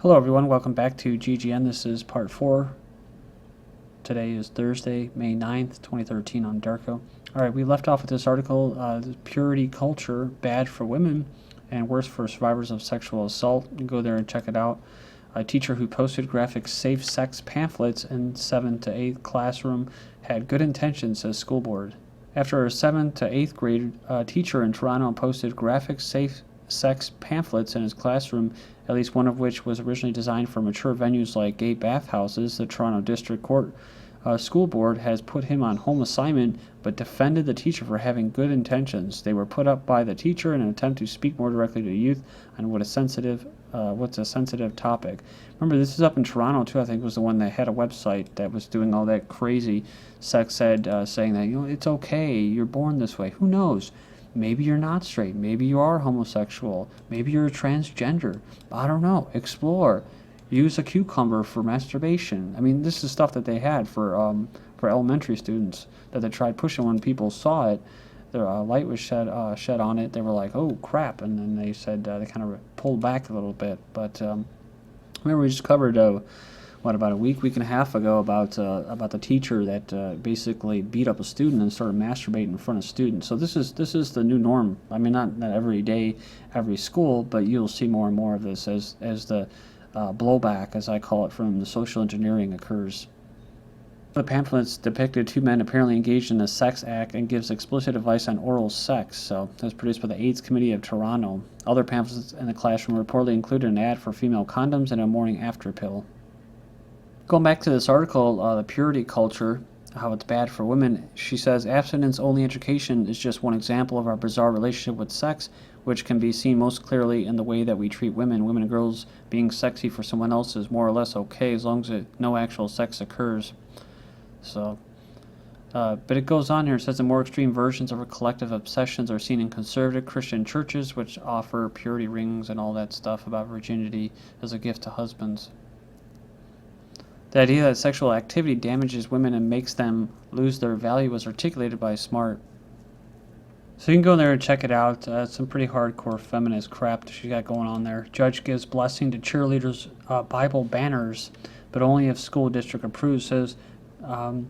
Hello everyone, welcome back to GGN. This is part 4. Today is Thursday, May 9th, 2013 on Darko. Alright, we left off with this article, Purity Culture, Bad for Women and Worse for Survivors of Sexual Assault. You can go there and check it out. A teacher who posted graphic safe sex pamphlets in 7th to 8th classroom had good intentions, says school board. After a 7th to 8th grade teacher in Toronto posted graphic safe sex pamphlets in his classroom, at least one of which was originally designed for mature venues like gay bathhouses, the Toronto District Court School Board has put him on home assignment but defended the teacher for having good intentions. They were put up by the teacher in an attempt to speak more directly to youth on what's a sensitive topic. Remember, this is up in Toronto too. I think was the one that had a website that was doing all that crazy sex ed, saying that it's okay, you're born this way. Who knows? Maybe you're not straight. Maybe you are homosexual. Maybe you're a transgender. I don't know. Explore. Use a cucumber for masturbation. I mean, this is stuff that they had for elementary students that they tried pushing. When people saw it, their light was shed on it. They were like, "Oh crap!" And then they said they kind of pulled back a little bit. But remember, we just covered about a week and a half ago about the teacher that basically beat up a student and started masturbating in front of students. So this is the new norm. I mean, not every day, every school, but you'll see more and more of this as the blowback, as I call it, from the social engineering occurs. The pamphlets depicted two men apparently engaged in a sex act and gives explicit advice on oral sex. So it was produced by the AIDS Committee of Toronto. Other pamphlets in the classroom reportedly included an ad for female condoms and a morning after pill. Going back to this article, the purity culture, how it's bad for women, she says abstinence-only education is just one example of our bizarre relationship with sex, which can be seen most clearly in the way that we treat women. Women and girls being sexy for someone else is more or less okay as long as no actual sex occurs. So, but it goes on here. It says the more extreme versions of our collective obsessions are seen in conservative Christian churches, which offer purity rings and all that stuff about virginity as a gift to husbands. The idea that sexual activity damages women and makes them lose their value was articulated by Smart. So you can go there and check it out. Some pretty hardcore feminist crap that she got going on there. Judge gives blessing to cheerleaders' Bible banners, but only if school district approves. Says the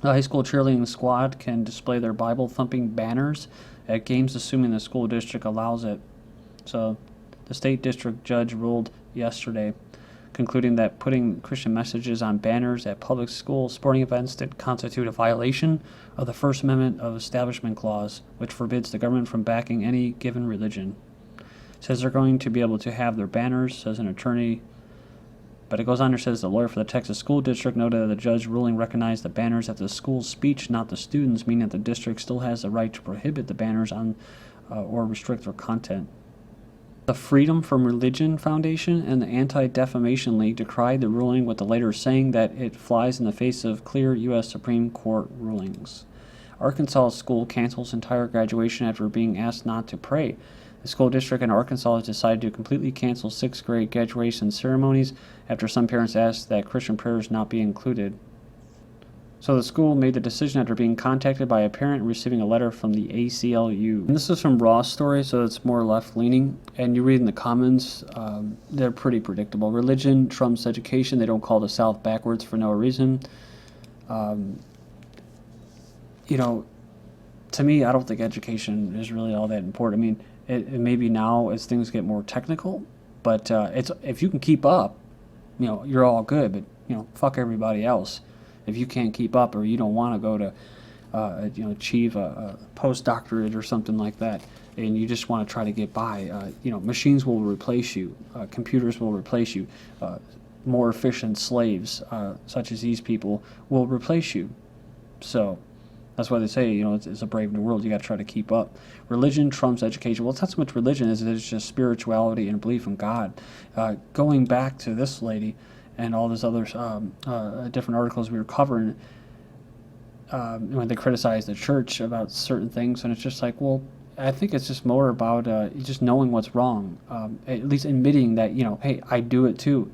high school cheerleading squad can display their Bible-thumping banners at games, assuming the school district allows it. So the state district judge ruled yesterday, concluding that putting Christian messages on banners at public school sporting events did constitute a violation of the First Amendment of Establishment Clause, which forbids the government from backing any given religion. It says they're going to be able to have their banners, says an attorney. But it goes on and says the lawyer for the Texas School District noted that the judge ruling recognized the banners at the school's speech, not the students, meaning that the district still has the right to prohibit the banners on or restrict their content. The Freedom from Religion Foundation and the Anti-Defamation League decried the ruling, with the latter saying that it flies in the face of clear U.S. Supreme Court rulings. Arkansas school cancels entire graduation after being asked not to pray. The school district in Arkansas has decided to completely cancel 6th grade graduation ceremonies after some parents asked that Christian prayers not be included. So the school made the decision after being contacted by a parent and receiving a letter from the ACLU. And this is from Raw's story, so it's more left-leaning. And you read in the comments, they're pretty predictable. Religion trumps education. They don't call the South backwards for no reason. To me, I don't think education is really all that important. I mean, it maybe now as things get more technical, but it's if you can keep up, you're all good. But fuck everybody else. If you can't keep up or you don't want to go to, achieve a postdoctorate or something like that, and you just want to try to get by, machines will replace you. Computers will replace you. More efficient slaves, such as these people, will replace you. So that's why they say, it's a brave new world. You got to try to keep up. Religion trumps education. Well, it's not so much religion as it is just spirituality and belief in God. Going back to this lady, and all those other different articles we were covering, when they criticize the church about certain things, and it's just like, well, I think it's just more about just knowing what's wrong, at least admitting that, hey, I do it too,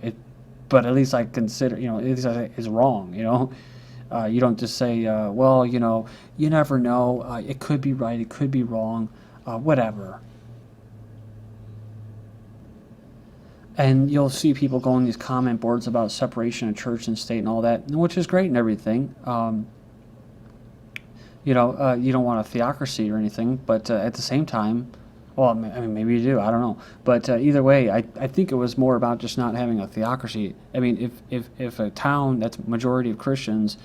but at least I consider, at least it's wrong, you don't just say, well, you never know, it could be right, it could be wrong, whatever. And you'll see people go on these comment boards about separation of church and state and all that, which is great and everything. You don't want a theocracy or anything, but at the same time, well, I mean, maybe you do, I don't know. But either way, I think it was more about just not having a theocracy. I mean, if a town that's majority of Christians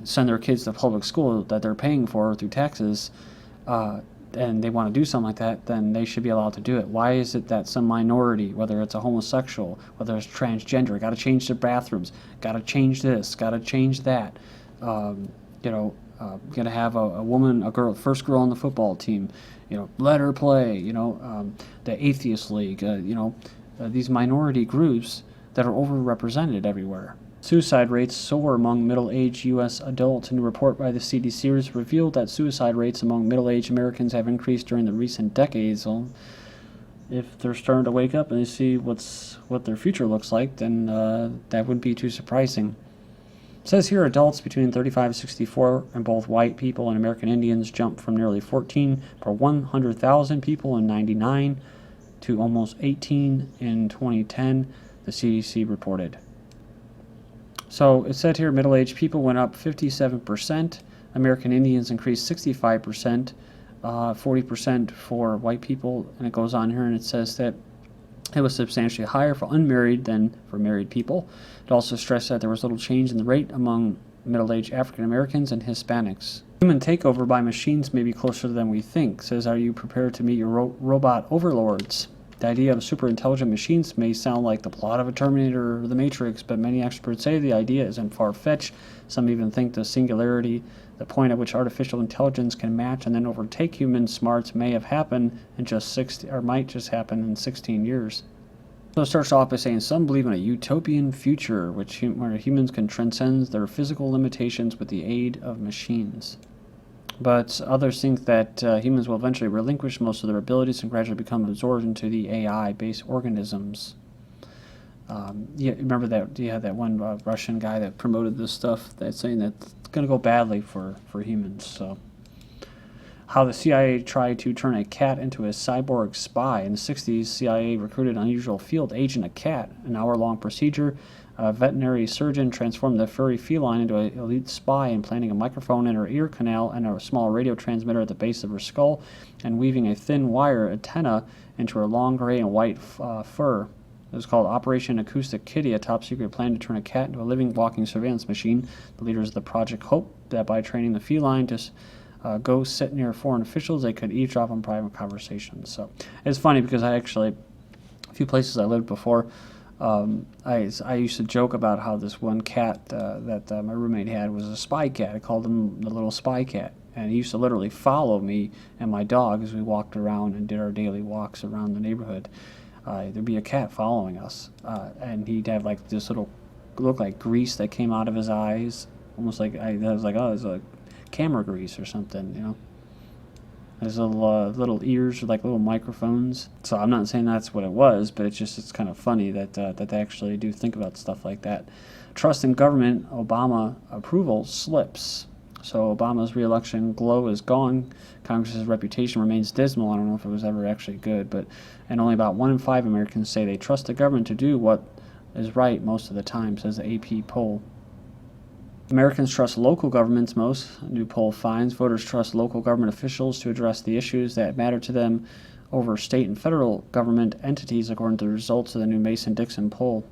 send their kids to public school that they're paying for through taxes, and they want to do something like that, then they should be allowed to do it. Why is it that some minority, whether it's a homosexual, whether it's transgender, got to change their bathrooms, got to change this, got to change that, going to have a woman, a girl, first girl on the football team, let her play, the Atheist League, these minority groups that are overrepresented everywhere. Suicide rates soar among middle-aged U.S. adults. A new report by the CDC has revealed that suicide rates among middle-aged Americans have increased during the recent decades. So if they're starting to wake up and they see what their future looks like, then that wouldn't be too surprising. It says here adults between 35 and 64 and both white people and American Indians jumped from nearly 14 per 100,000 people in 1999 to almost 18 in 2010, the CDC reported. So it said here middle-aged people went up 57%, American Indians increased 65%, 40% for white people, and it goes on here and it says that it was substantially higher for unmarried than for married people. It also stressed that there was little change in the rate among middle-aged African Americans and Hispanics. Human takeover by machines may be closer than we think. It says, are you prepared to meet your robot overlords? The idea of super intelligent machines may sound like the plot of a Terminator or The Matrix, but many experts say the idea isn't far-fetched. Some even think the singularity, the point at which artificial intelligence can match and then overtake human smarts, may have happened in might just happen in 16 years. So it starts off by saying some believe in a utopian future where humans can transcend their physical limitations with the aid of machines. But others think that humans will eventually relinquish most of their abilities and gradually become absorbed into the AI-based organisms. Remember that you had that one Russian guy that promoted this stuff that's saying that it's going to go badly for humans. So, how the CIA tried to turn a cat into a cyborg spy. In the 60s, CIA recruited an unusual field agent, a cat. An hour-long procedure. A veterinary surgeon transformed the furry feline into an elite spy, implanting a microphone in her ear canal and a small radio transmitter at the base of her skull, and weaving a thin wire antenna into her long gray and white fur. It was called Operation Acoustic Kitty, a top-secret plan to turn a cat into a living, walking surveillance machine. The leaders of the project hoped that by training the feline to go sit near foreign officials, they could eavesdrop on private conversations. So it's funny because a few places I lived before, I used to joke about how this one cat that my roommate had was a spy cat. I called him the little spy cat. And he used to literally follow me and my dog as we walked around and did our daily walks around the neighborhood. There'd be a cat following us. And he'd have like this little, look like grease that came out of his eyes. Almost like, I was like, oh, it's a camera grease or something, There's little ears with like little microphones. So I'm not saying that's what it was, but it's kind of funny that they actually do think about stuff like that. Trust in government, Obama approval slips. So Obama's re-election glow is gone. Congress's reputation remains dismal. I don't know if it was ever actually good, and only about 1 in 5 Americans say they trust the government to do what is right most of the time, says the AP poll. Americans trust local governments most. A new poll finds voters trust local government officials to address the issues that matter to them over state and federal government entities, according to the results of the new Mason-Dixon poll.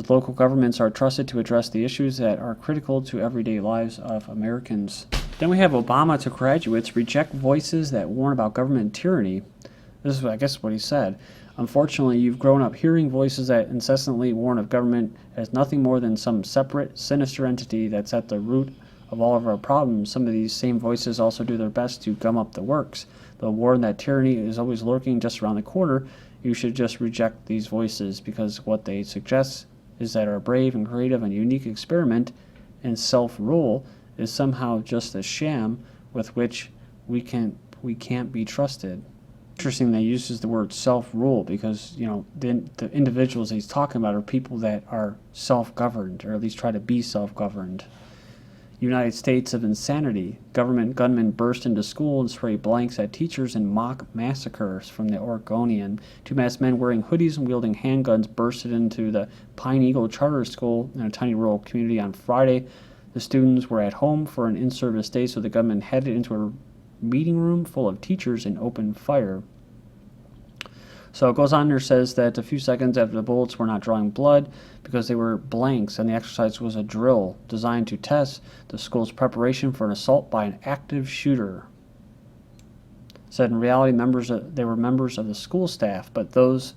Local governments are trusted to address the issues that are critical to everyday lives of Americans. Then we have Obama to graduates reject voices that warn about government tyranny. This is, I guess, what he said. Unfortunately, you've grown up hearing voices that incessantly warn of government as nothing more than some separate, sinister entity that's at the root of all of our problems. Some of these same voices also do their best to gum up the works. They'll warn that tyranny is always lurking just around the corner. You should just reject these voices because what they suggest is that our brave and creative and unique experiment in self-rule is somehow just a sham with which we can't be trusted. Interesting that he uses the word self-rule because, the individuals he's talking about are people that are self-governed, or at least try to be self-governed. United States of insanity. Government gunmen burst into school and spray blanks at teachers in mock massacres. From the Oregonian. Two masked men wearing hoodies and wielding handguns bursted into the Pine Eagle Charter School in a tiny rural community on Friday. The students were at home for an in-service day, so the gunmen headed into a meeting room full of teachers and opened fire. So it goes on there, says that a few seconds after the bullets were not drawing blood because they were blanks, and the exercise was a drill designed to test the school's preparation for an assault by an active shooter. Said in reality, they were members of the school staff, but those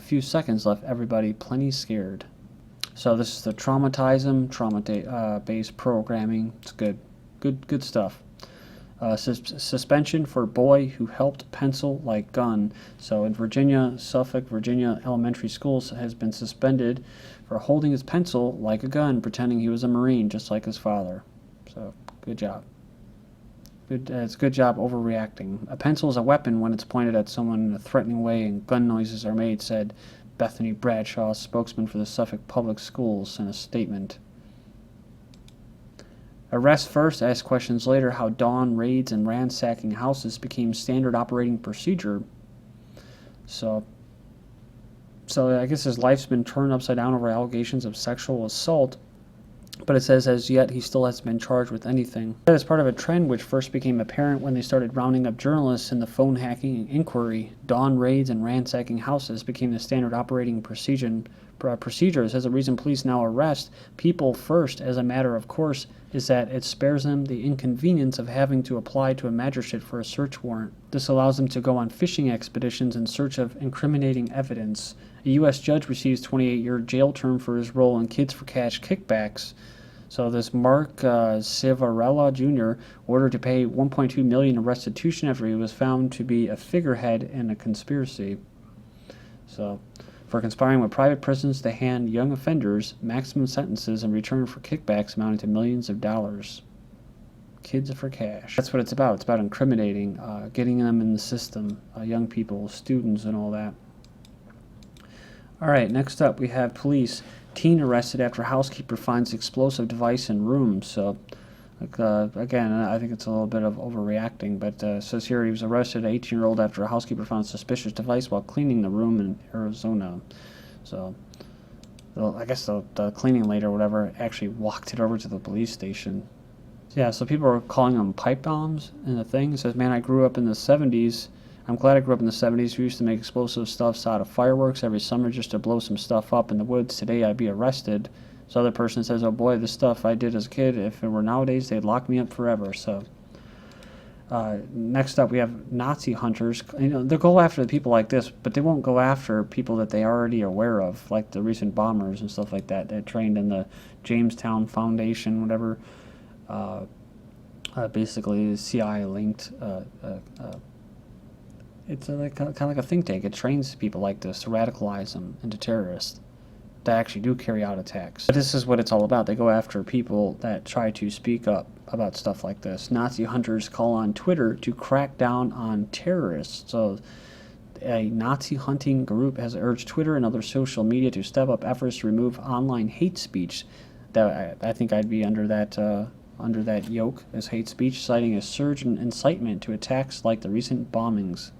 few seconds left everybody plenty scared. So this is the trauma-based programming. It's good stuff. Suspension for boy who helped pencil like gun. So in Virginia, Suffolk, Virginia elementary schools has been suspended for holding his pencil like a gun, pretending he was a Marine, just like his father. So good job. It's a good job overreacting. A pencil is a weapon when it's pointed at someone in a threatening way, and gun noises are made, said Bethany Bradshaw, spokesman for the Suffolk Public Schools, in a statement. Arrest first, ask questions later, how dawn raids and ransacking houses became standard operating procedure. So I guess his life's been turned upside down over allegations of sexual assault, but it says as yet he still hasn't been charged with anything. That is part of a trend which first became apparent when they started rounding up journalists in the phone hacking inquiry. Dawn raids and ransacking houses became the standard operating procedure. It says the reason police now arrest people first as a matter of course is that it spares them the inconvenience of having to apply to a magistrate for a search warrant. This allows them to go on fishing expeditions in search of incriminating evidence. A U.S. judge receives 28-year jail term for his role in Kids for Cash kickbacks. So this Mark Civarella Jr. ordered to pay $1.2 million in restitution after he was found to be a figurehead in a conspiracy. So, for conspiring with private prisons to hand young offenders maximum sentences in return for kickbacks amounting to millions of dollars. Kids for Cash. That's what it's about. It's about incriminating, getting them in the system, young people, students, and all that. All right, next up we have police. Teen arrested after housekeeper finds explosive device in room. So, again, I think it's a little bit of overreacting, but it says here he was arrested, an 18-year-old, after a housekeeper found a suspicious device while cleaning the room in Arizona. So, I guess the cleaning lady or whatever actually walked it over to the police station. Yeah, so people are calling them pipe bombs in the thing. It says, man, I grew up in the 70s. I'm glad I grew up in the 70s. We used to make explosive stuffs out of fireworks every summer just to blow some stuff up in the woods. Today I'd be arrested. So other person says, oh boy, this stuff I did as a kid, if it were nowadays, they'd lock me up forever. So next up we have Nazi hunters. They'll go after the people like this, but they won't go after people that they already are aware of, like the recent bombers and stuff like that that trained in the Jamestown Foundation, whatever. Basically CIA linked. It's kind of like a think tank. It trains people like this to radicalize them into terrorists that actually do carry out attacks. But this is what it's all about. They go after people that try to speak up about stuff like this. Nazi hunters call on Twitter to crack down on terrorists. So a Nazi hunting group has urged Twitter and other social media to step up efforts to remove online hate speech. That I think I'd be under that yoke as hate speech, citing a surge in incitement to attacks like the recent bombings.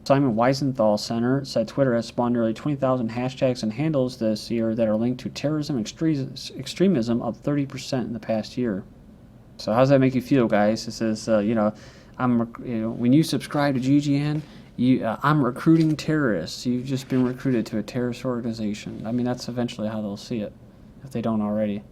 Simon Wiesenthal Center said Twitter has spawned nearly 20,000 hashtags and handles this year that are linked to terrorism extremism, up 30% in the past year. So how does that make you feel, guys? It says, when you subscribe to GGN, I'm recruiting terrorists. You've just been recruited to a terrorist organization. I mean, that's eventually how they'll see it, if they don't already.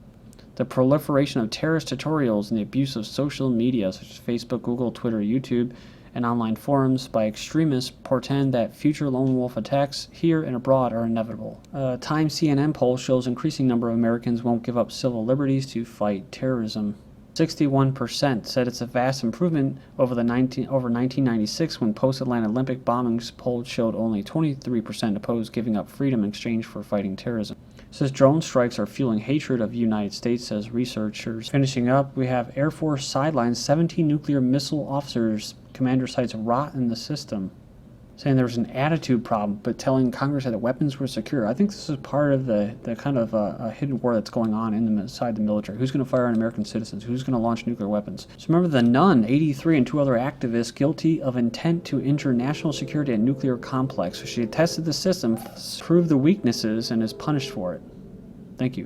The proliferation of terrorist tutorials and the abuse of social media, such as Facebook, Google, Twitter, YouTube, and online forums by extremists portend that future lone wolf attacks here and abroad are inevitable. Time CNN poll shows increasing number of Americans won't give up civil liberties to fight terrorism. 61% said it's a vast improvement over 1996 when post-Atlanta Olympic bombings poll showed only 23% opposed giving up freedom in exchange for fighting terrorism. It says drone strikes are fueling hatred of the United States, says researchers. Finishing up, we have Air Force sidelines 17 nuclear missile officers. Commander cites rot in the system. saying there was an attitude problem, but telling Congress that the weapons were secure. I think this is part of the kind of a hidden war that's going on inside the military. Who's going to fire on American citizens? Who's going to launch nuclear weapons? So remember the Nun, 83, and 2 other activists guilty of intent to injure national security and nuclear complex. So she tested the system, proved the weaknesses, and is punished for it. Thank you.